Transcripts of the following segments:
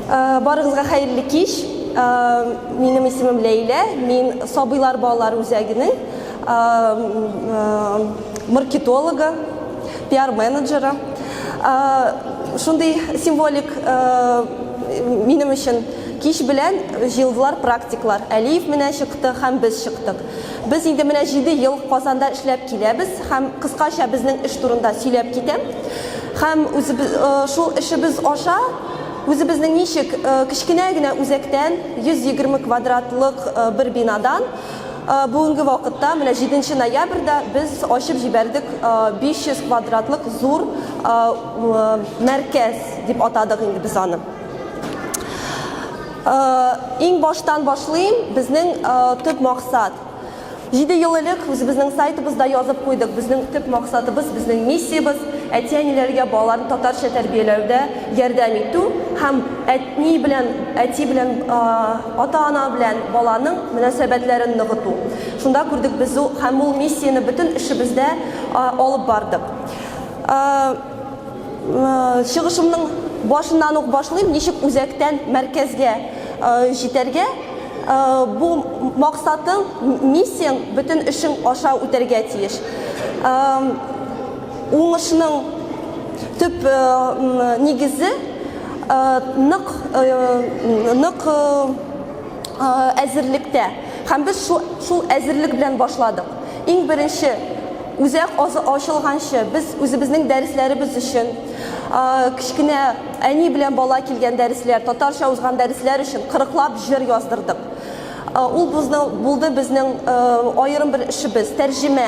Барыгызга хәерле кич. Минем исемем Ләйлә. Мин Сабыйлар балалар үзәгенең маркетологы, пиар-менеджеры. Шундый символик минем өчен кич белән җыелдылар практиклар. Әлиев менә чыкты һәм без чыктык. Без инде менә 7 ел Казанда эшләп киләбез һәм кыскача безнең эш турында сөйләп китәм. Һәм шул эшебез аша үзебезнең ничек кечкенә генә үзәктән 120 квадратлык бер бинадан бүгенге вакытта менә 7 ноябрьдә без ачып җибәрдек 500 квадратлык зур мәркәз дип атадык инде без аны. Иң баштан башлыйм, безнең төп максат. 7 ел элек үзебезнең сайтыбызда язып куйдык. Безнең төп максатыбыз, безнең миссиябыз әти-әниләргә балаларны татарча тәрбияләүдә ярдәм итү һәм әти белән ата-ана белән баланың мөнәсәбәтләрен ныгыту. Шунда күрдек без һәм ул миссияне бөтен эшебездә алып бардык. Чыгышымның башыннан ук башлыйм, ничек үзәктән мәркәзгә җитәргә. Бу максатың, миссияң бөтен эшең аша үтәргә тиеш. Уңышның төп нигезе нык әзерлектә. Һәм без шул әзерлек белән башладык. Иң беренче үзәк ачылганчы без үзебезнең дәресләребез өчен кичкенә әни белән бала килгән дәресләр, татарча узган дәресләр өчен 40лап җыр яздырдык. Ул булды безнең аерым бер эшебез, тәрҗемә,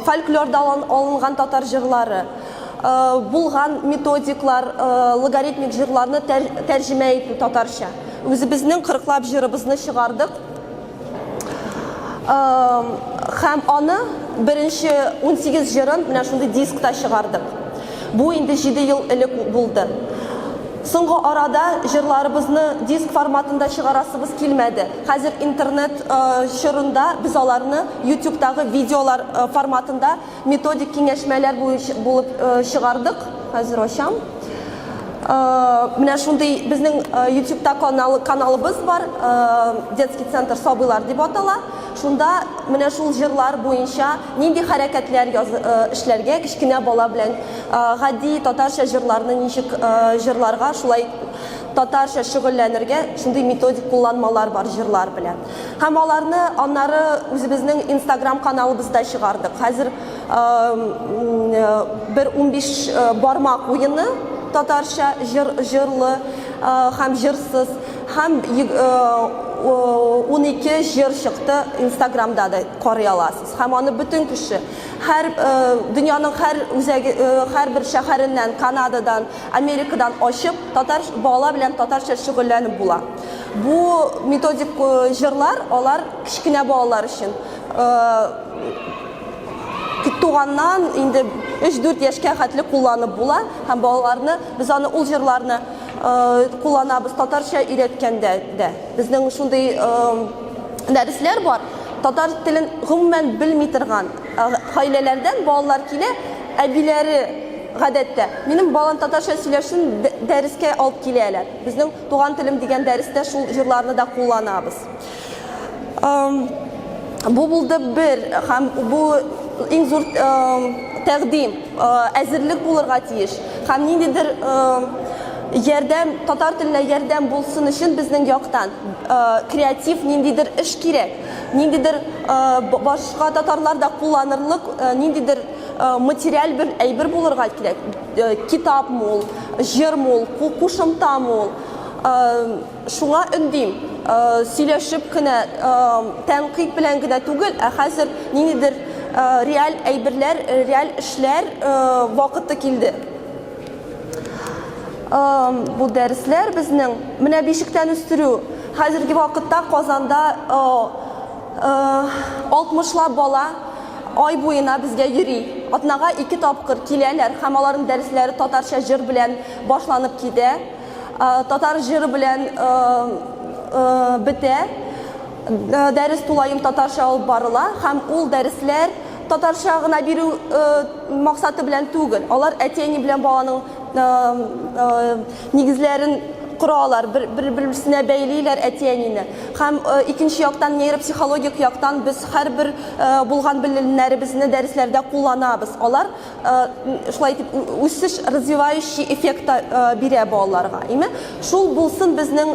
фольклордан алынган татар җырлары, булган методиклар, логаритмик җырларны тәрҗемә итү татарча. Үзебезнең 40лап җырыбызны чыгардык. Һәм аны беренче 18 җырын менә шундый дискта чыгардык. Бу инде 7 ел элек булды. Соңгы арада җырларыбызны диск форматында чыгарасыбыз килмәде. Хәзер интернет чорында без аларны YouTube'дагы видеолар форматында методик киңәшмәләр булып чыгардык. Хәзер ачам. Менә шундый безнең YouTube'да каналыбыз бар, детский центр Сабыйлар дип атала. Шунда менә шул җырлар буенча нинди хәрәкәтләр эшләргә, кичкенә бала белән гади татарча җырларны ничек җырларга, шулай татарча шөгыльләнергә шундый методик кулланмалар бар җырлар белән. Һәм аларны аннары үзебезнең Instagram каналыбызда чыгардык. Хәзер бер 15 бармак уены татарча җырлы һәм җырсыз һәм 12 җыр чыкты Instagram'da да карый аласыз. Һәм аны бөтен кеше дөньяның һәр бер шәһәреннән, Канададан, Америкадан ачып, бала белән татарча шөгыльләнеп була. Бу методик җырлар, алар кичкенә балалар өчен. Туганнан инде 3-4 яшькә хәтле кулланып була һәм балаларны без аны ул җырларны кулланабыз татарча өйрәткәндә дә. Безнең шундый дәресләр бар. Татар телен гомумән белми торган гаиләләрдән балалар килә, әбиләре гадәттә минем балам татарча сөйләшен дәрескә алып киләләр. Безнең туган телем дигән дәрестә шул җырларны да кулланабыз. Бу булды бер һәм бу иң зур тәкъдим, әзерлек булырга тиеш. Һәм ниндидер ярдәм, татар теленә ярдәм булсын өчен безнең яктан креатив ниндидер эш кирәк. Ниндидер башка татарлар да кулланырлык ниндидер материал бер әйбер булырга кирәк. Китап мул, җыр мул, кушымта мул. Шуңа өндим. Сөйләшеп кенә тәнкыйть белән генә түгел, хәзер ниндидер реаль әйберләр, реаль эшләр вакыты килде. Бу дәресләр безнең менә бишектән үстерү. Хәзерге вакытта Казанда 60лап бала ай буена безгә йөри. Атнага 2 тапкыр киләләр һәм аларның дәресләре татарча җыр белән башланып китә. Татар җыры белән бетә. Дәрес тулаем татарча алып барыла һәм ул дәресләр татарча гына бирү максаты белән түгел. Алар әти-әни белән баланың нигезләрен құралар, бір-бірісіне бәйлейлер әтиәнені. Хәм икенче яктан, нейропсихологик яктан біз һәрбір булган белемнәребезне дәресләрдә кулланабыз. Алар шулай итеп үсеш, развивающий эффект бирә балаларга. Шул булсын безнең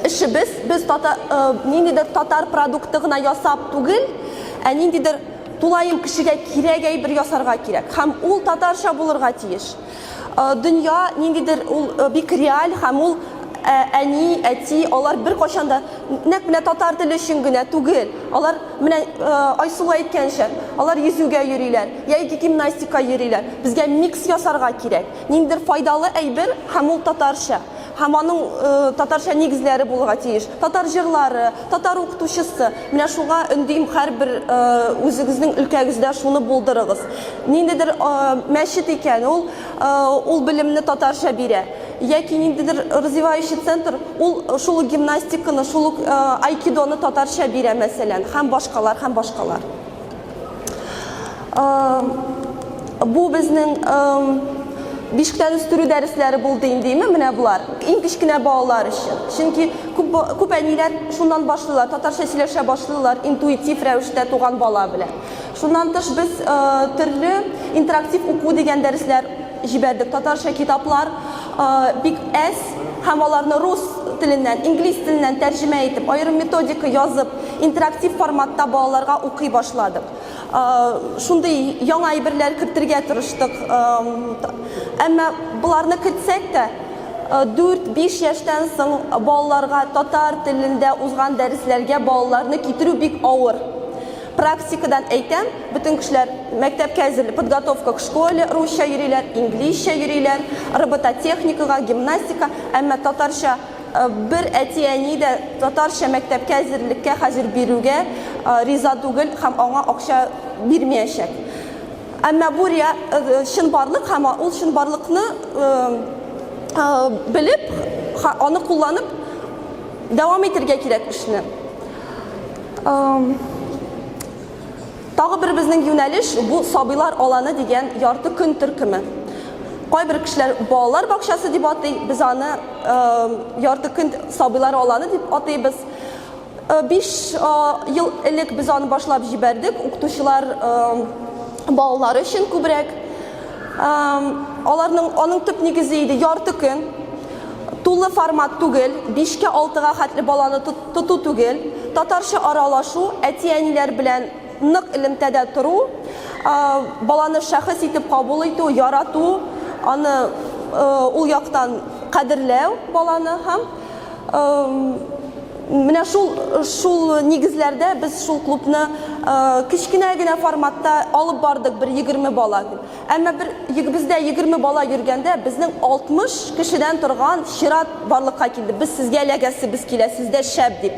эшебез, без ниндидер татар продукты гына ясап түгел, ә ниндидер тулайым кешегә кирәк әйбер ясарга кирәк. Һәм ул татарча булырга тиеш. Дөнья ниндидер ул бик реаль, һәм ул әни, әти, алар бер кашанда нәкъ менә татар теле өчен генә түгел. Алар менә Айсулу әйткәнчә, алар йөзүгә йөриләр, яки гимнастика йөриләр. Безгә микс ясарга кирәк. Ниндидер файдалы әйбер, һәм ул татарча. Һәм аның татарча нигезләре булырга тиеш. Татар җырлары, татар укытучысы. Менә шуңа өндим, һәрбер үзегезнең өлкәгездә шуны булдырыгыз. Ниндидер мәчет икән, ул белемне татарча бирә. Яки ниндидер развивающий центр, ул шул гимнастиканы, шул айкидоны татарча бирә мәсәлән, һәм башкалар, һәм башкалар. Бу безнең бишктән үстерү дәресләре булды индеме, менә булар. Иң кечкенә балалар өчен. Чөнки күп әниләр шуннан башлыйлар, татарча сөйләшә башлыйлар, интуитив рәвештә туган бала белән. Шуннан тыш без төрле интерактив уку дигән дәресләр җибәрдек. Татарча китаплар бик әз, һәм аларны рус теленнән, инглиз теленнән тәрҗемә итеп, аерым методика язып, интерактив форматта балаларга укый башладык. Шундый яңа әйберләр кертергә тырыштык. Әмма буларны кертсәк тә 4-5 яшьтән соң балаларга татар телендә узган дәресләргә балаларны китерү бик авыр. Практикадан әйтәм, бөтен кешеләр мәктәпкә әзерлек, подготовка к школе, русча йөриләр, инглизчә йөриләр, робототехникага, гимнастика, әмма татарча бер әти-әни дә татарча мәктәпкә әзерлеккә хәзер бирүгә риза түгел һәм аңа акча бирмәячәк. Әмма бу чынбарлык һәм ул чынбарлыкны белеп, аны кулланып дәвам итәргә кирәк эшне. Тагы бер безнең юнәлеш бу сабыйлар аланы дигән ярты көн төркеме. Кайбер кешеләр балалар бакчасы дип атый, без аны ярты көн сабыйлар аланы дип атыйбыз. 5 ел элек без аны башлап җибәрдек, укытучылар балалар өчен күбрәк. Аның төп нигезе иде ярты көн. Тулы формат түгел, 5-кә 6-га хәтле баланы тоту түгел, татарча аралашу, әти-әниләр белән нык элемтәдә тору, баланы шәхес итеп кабул итү, ярату, аны ул яктан кадерләү баланы һәм менә шул нигезләрдә без шул клубны кечкенә генә форматта алып бардык, бер 20 бала. Әмма бездә 20 бала йөргәндә безнең 60 кешедән торган чират барлыкка килде. Без сезгә эләгәсебез килә, сездә шәп дип.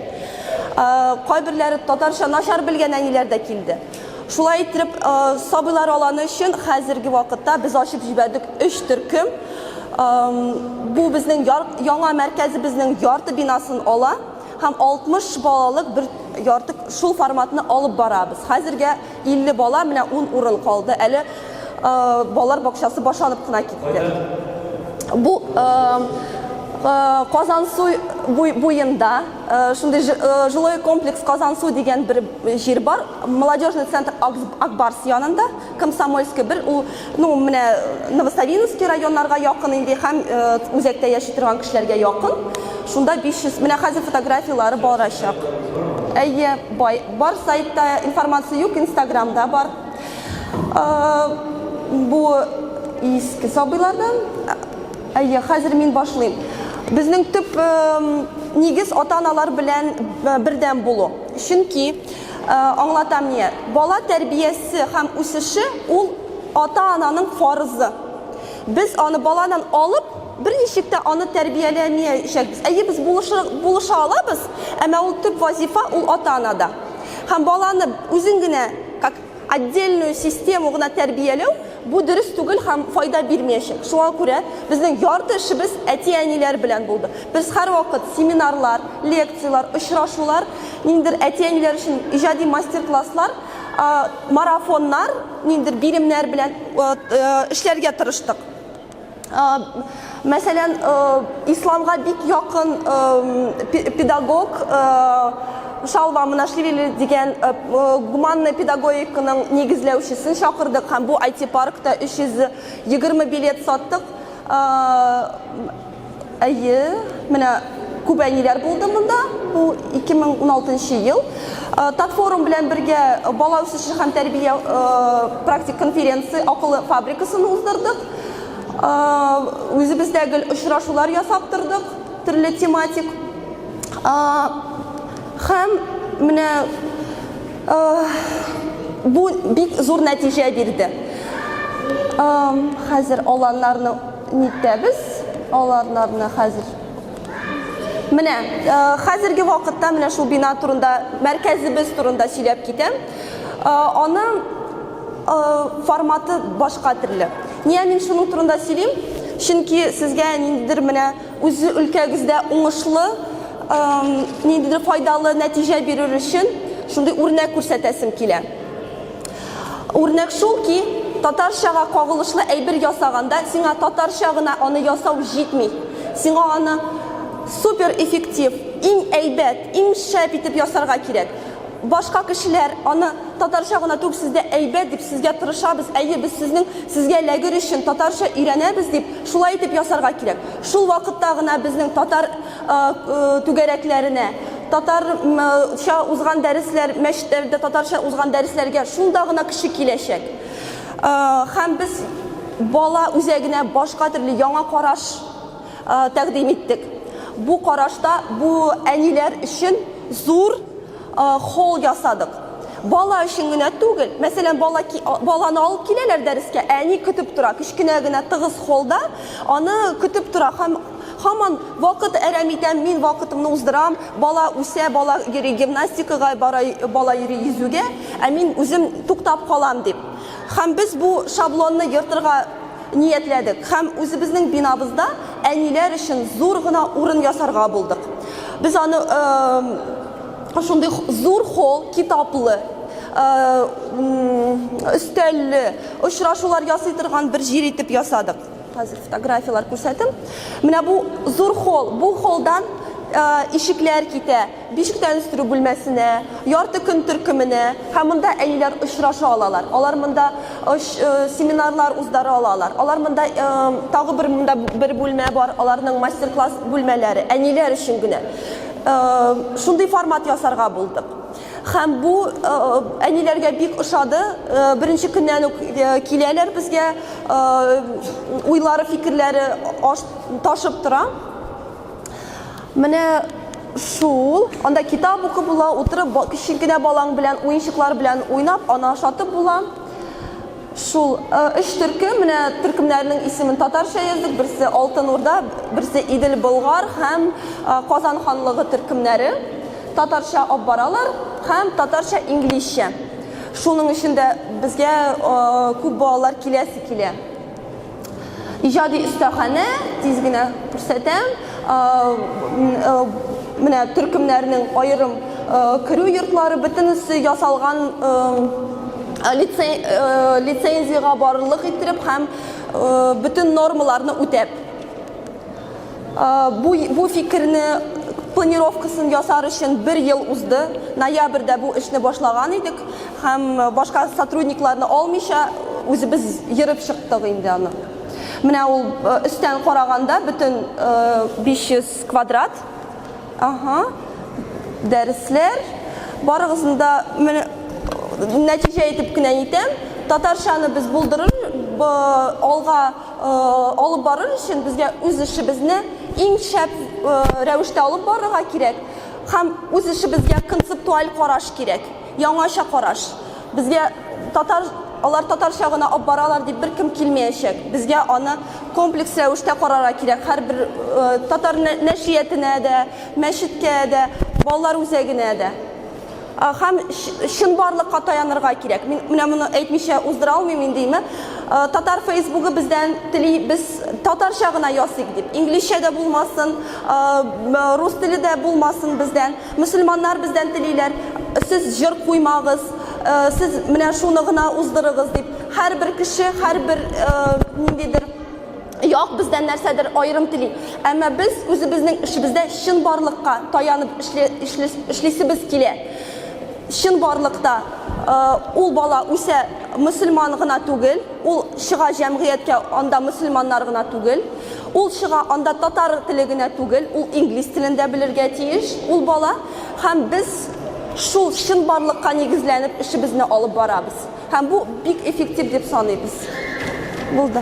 Кайберләре татарча начар белгән әниләр дә килде. Шулай итеп, сабыйлар аланы өчен хәзерге вакытта без ачып җибәрдек 3 төркем. Бу безнең яңа мәркәзебезнең ярты бинасын ала һәм 60 балалык бер ярты шул форматны алып барабыз. Хәзергә 50 бала, менә 10 урын калды. Әле балалар бакчасы башланып кына китте. Бу Казансу буенда, шундай жилой комплекс Казансу дигән бер җир бар, молодежный центр Акбарс янында, Комсомольский бер, ну менә Новосавинский районнарга якын инде һәм үзәктә яши торган кешеләргә якын. Шунда 500, менә хәзер фотографиялары барачак. Әйе, бар сайтта информация юк, Инстаграмда бар. Бу иске сабыйлардан. Әйе, хәзер мин башлыйм. Безнең төп нигез ата-аналар белән бердәм булу. Чөнки аңлатам мия, бала тәрбиясе һәм үсеше ул ата-ананың фарызы. Без аны баладан алып, бер ничектә аны тәрбияләмәячәкбез. Әйе, без булыша алабыз, әмма ул төп вазифа ул ата-анада. Һәм баланы үзен генә как отдельную систему гына тәрбияләү бу дөрес түгел һәм файда бирмәячәк. Шуңа күрә безнең ярты эшебез әти-әниләр белән булды. Без һәрвакыт семинарлар, лекциялар, очрашулар, ниндидер әти-әниләр өчен иҗади мастер-класслар, марафоннар, ниндидер биремнәр белән эшләргә тырыштык. Мәсәлән, исламга бик якын педагог Шалва Мнашвили дигән гуманный педагогиканың нигезләүчесен чакырдык һәм бу IT паркта 320 билет саттык. Менә күп әниләр булды монда. Бу 2016 ел. Татфорум белән бергә бала үсеше һәм тәрбия практик конференция акылы фабрикасын уздырдык. Үзебездәге очрашулар ясап тордык, төрле тематик. Һәм менә бу бик зур нәтиҗә бирде. Хәзер аланнарны нитәбез, аланнарны хәзер. Менә хәзерге вакытта менә шул бина турында, мәркәзебез турында сөйләп китәм. Аның форматы башка төрле. Нигә мин шуның турында сөйлим? Чөнки сезгә ниндидер менә үзе өлкәгездә уңышлы, ниндидер файдалы нәтиҗә бирер өчен шундый үрнәк күрсәтәсем килә. Үрнәк шул ки, татарчага кагылышлы әйбер ясаганда, сиңа татарча гына аны ясау җитми. Сиңа аны супер эффектив, иң әйбәт, иң шәп итеп ясарга кирәк. Башка кешеләр аны татарча гына түгел, сездә әйбәт дип сезгә тырышабыз, без сезгә ләгер өчен татарча өйрәнәбез дип, шулай итеп ясарга кирәк. Шул вакытта гына безнең татар түгәрәкләренә, татарча узган дәресләр, мәчетләрдә татарча узган дәресләргә шунда гына кеше киләчәк. Һәм без бала үзәгенә башка төрле яңа караш тәкъдим иттек. Бу карашта бу әниләр өчен зур холл ясадык. Бала өчен генә түгел. Мәсәлән, баланы алып киләләр дәрескә, әни көтеп тора, кичкенә генә тыгыз холлда, аны көтеп тора. Һаман вакыт әрәм итәм, мин вакытымны уздырам, бала үсә, бала йөри гимнастикага, бала йөри йөзүгә, мин үзем туктап калам дип. Һәм без бу шаблонны йыртырга ниятләдек. Һәм үзебезнең бинабызда әниләр өчен зур гына урын ясарга булдык. Без аны шундый зур холл, китаплы, өстәлле, очрашулар ясый торган бер җир итеп ясадык. Хәзер фотографиялар күрсәтим. Менә бу зур холл, бу холлдан ишекләр китә, бишектән үстерү бүлмәсенә, ярты көн төркеменә, һәм монда әниләр очраша алалар. Алар монда семинарлар уздыра алалар. Алар монда тагы бер бүлмә бар, аларның мастер-класс бүлмәләре, әниләр өчен генә. Шундый формат ясарга булдык. Һәм бу әниләргә бик ошады. Беренче көннән үк киләләр безгә, уйлары, фикерләре ташып тора. Менә шул, анда китап укып була, утырып кичкенә балаң белән, уенчыклар белән уйнап, аны ашатып була. Шул 3 төркем, менә төркемнәрнең исемен татарча яздык, берсе Алтын Урда, берсе Идел Болгар һәм Казан ханлыгы төркемнәре. Татарча алып баралар һәм татарча инглизчә. Шуның эчендә безгә күп балалар килә. Иҗади өстәханә, тиз генә күрсәтәм. Менә төркемнәрнең аерым керү йортлары бөтенесе ясалган, лицензияга барлык иттереп һәм бүтән нормаларны үтәп. Бу фикерне планировкасын ясар өчен 1 ел узды. Ноябрьдә бу эшне башлаган идек һәм башка сотрудникларны алмыйча үзебез йөреп чыктык инде аны. Менә ул өстән караганда бүтән 500 квадрат. Дәресләр барыгызында менә нәтиҗә итеп кенә әйтәм, татарчаны без булдырыр, алга алып барыр өчен безгә үз эшебезне иң шәп рәвештә алып барырга кирәк. Һәм үз эшебезгә концептуаль караш кирәк, яңача караш. Безгә алар татарча гына алып баралар дип беркем килмәячәк. Безгә аны комплекс рәвештә карарга кирәк. Һәрбер татар нәшриятенә дә, мәчеткә дә, балалар үзәгенә дә. Һәм чынбарлыкка таянырга кирәк. Мин менә моны әйтмичә уздыра алмыйм инде. Татар Фейсбугы бездән тели, без татарча гына ясыйк дип. Инглизчә дә булмасын, рус теле дә булмасын бездән. Мөселманнар бездән телиләр. Сез җыр куймагыз, сез менә шуны гына уздырыгыз дип. Һәрбер кеше, һәрбер ниндидер yo'q bizdan narsadir ayrim tili. Ammo biz o'zimizning ishimizda shin borliqqa tayanib ishlayimiz kerak. Shin borliqda ul bola o'sha musulmon g'ina tugil, ul shiga jamiyatga onda musulmonlar g'ina tugil, ul shiga onda tatar tiligina tugil, ul ingliz tilida bilirga tegish, ul bola ham biz shu shin borliqqa negizlanib ishimizni olib boramiz. Ham bu big effektiv deb sanaymiz. Bo'ldi.